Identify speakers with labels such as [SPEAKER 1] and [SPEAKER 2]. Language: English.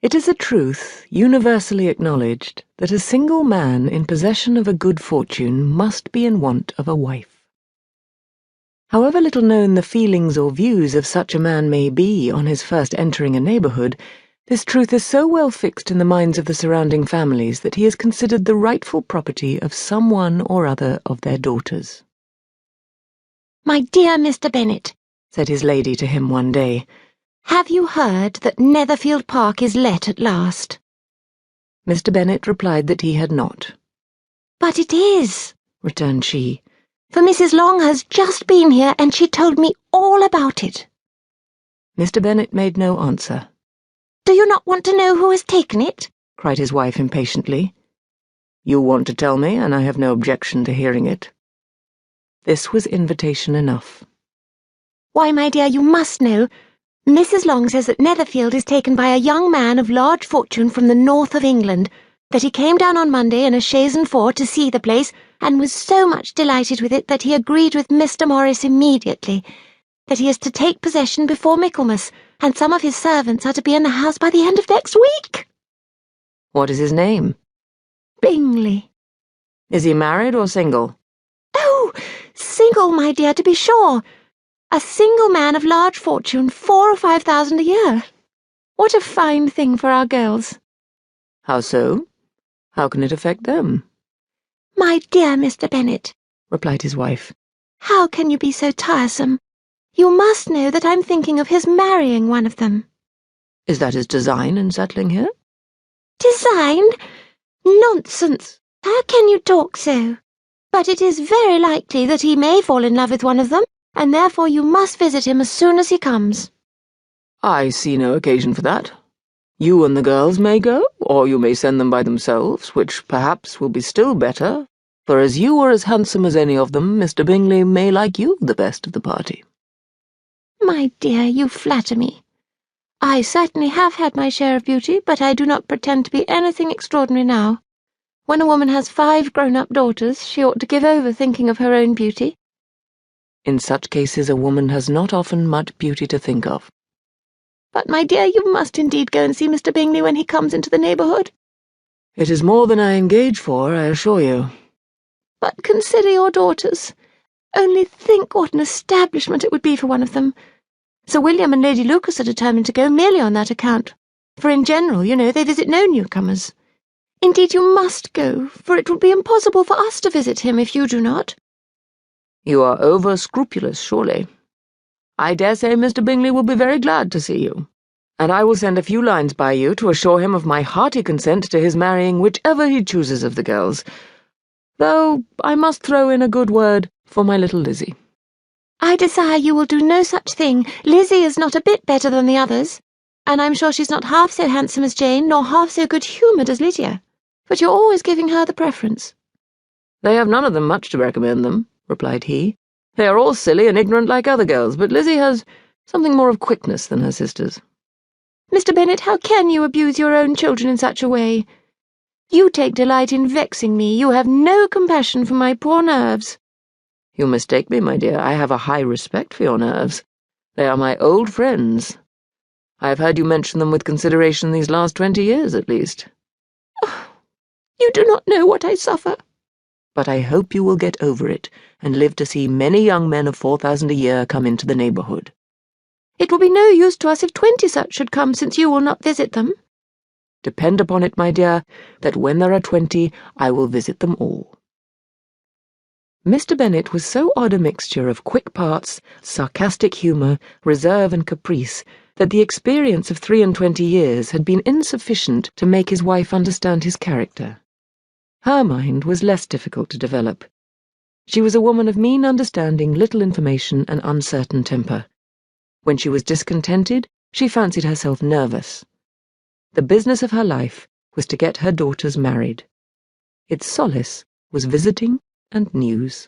[SPEAKER 1] It is a truth universally acknowledged that a single man in possession of a good fortune must be in want of a wife. However little known the feelings or views of such a man may be on his first entering a neighbourhood, this truth is so well fixed in the minds of the surrounding families that he is considered the rightful property of some one or other of their daughters.
[SPEAKER 2] "My dear Mr. Bennet,"
[SPEAKER 1] said his lady to him one day,
[SPEAKER 2] "have you heard that Netherfield Park is let at last?"
[SPEAKER 1] Mr. Bennet replied that he had not.
[SPEAKER 2] "But it is,"
[SPEAKER 1] returned she,
[SPEAKER 2] "for Mrs. Long has just been here and she told me all about it."
[SPEAKER 1] Mr. Bennet made no answer.
[SPEAKER 2] "Do you not want to know who has taken it?"
[SPEAKER 1] cried his wife impatiently. "You want to tell me, and I have no objection to hearing it." This was invitation enough.
[SPEAKER 2] "Why, my dear, you must know. Mrs. Long says that Netherfield is taken by a young man of large fortune from the north of England, that he came down on Monday in a chaise and four to see the place, and was so much delighted with it that he agreed with Mr. Morris immediately, that he is to take possession before Michaelmas, and some of his servants are to be in the house by the end of next week."
[SPEAKER 1] "What is his name?"
[SPEAKER 2] "Bingley."
[SPEAKER 1] "Is he married or single?"
[SPEAKER 2] "Oh, single, my dear, to be sure. A single man of large fortune, 4,000 or 5,000 a year. What a fine thing for our girls."
[SPEAKER 1] "How so? How can it affect them?"
[SPEAKER 2] "My dear Mr. Bennet," replied his wife, "how can you be so tiresome? You must know that I'm thinking of his marrying one of them."
[SPEAKER 1] "Is that his design in settling here?"
[SPEAKER 2] "Design? Nonsense! How can you talk so? But it is very likely that he may fall in love with one of them, and therefore you must visit him as soon as he comes."
[SPEAKER 1] "I see no occasion for that. You and the girls may go, or you may send them by themselves, which perhaps will be still better, for as you are as handsome as any of them, Mr. Bingley may like you the best of the party."
[SPEAKER 2] "My dear, you flatter me. I certainly have had my share of beauty, but I do not pretend to be anything extraordinary now. When a woman has 5 grown-up daughters, she ought to give over thinking of her own beauty."
[SPEAKER 1] "In such cases a woman has not often much beauty to think of."
[SPEAKER 2] "But, my dear, you must indeed go and see Mr. Bingley when he comes into the neighbourhood."
[SPEAKER 1] "It is more than I engage for, I assure you."
[SPEAKER 2] "But consider your daughters. Only think what an establishment it would be for one of them. Sir William and Lady Lucas are determined to go merely on that account, for in general, you know, they visit no newcomers. Indeed, you must go, for it will be impossible for us to visit him if you do not."
[SPEAKER 1] "You are over-scrupulous, surely. I dare say Mr. Bingley will be very glad to see you, and I will send a few lines by you to assure him of my hearty consent to his marrying whichever he chooses of the girls, though I must throw in a good word for my little Lizzie."
[SPEAKER 2] "I desire you will do no such thing. Lizzie is not a bit better than the others, and I'm sure she's not half so handsome as Jane, nor half so good-humoured as Lydia, but you're always giving her the preference."
[SPEAKER 1] "They have none of them much to recommend them," replied he. "They are all silly and ignorant like other girls, but Lizzie has something more of quickness than her sisters."
[SPEAKER 2] "Mr. Bennet, how can you abuse your own children in such a way? You take delight in vexing me. You have no compassion for my poor nerves."
[SPEAKER 1] "You mistake me, my dear. I have a high respect for your nerves. They are my old friends. I have heard you mention them with consideration these last 20 years, at least."
[SPEAKER 2] "Oh, you do not know what I suffer."
[SPEAKER 1] "But I hope you will get over it, and live to see many young men of 4,000 a year come into the neighbourhood."
[SPEAKER 2] "It will be no use to us if 20 such should come, since you will not visit them."
[SPEAKER 1] "Depend upon it, my dear, that when there are 20, I will visit them all." Mr. Bennet was so odd a mixture of quick parts, sarcastic humour, reserve and caprice, that the experience of 23 years had been insufficient to make his wife understand his character. Her mind was less difficult to develop. She was a woman of mean understanding, little information, and uncertain temper. When she was discontented, she fancied herself nervous. The business of her life was to get her daughters married. Its solace was visiting and news.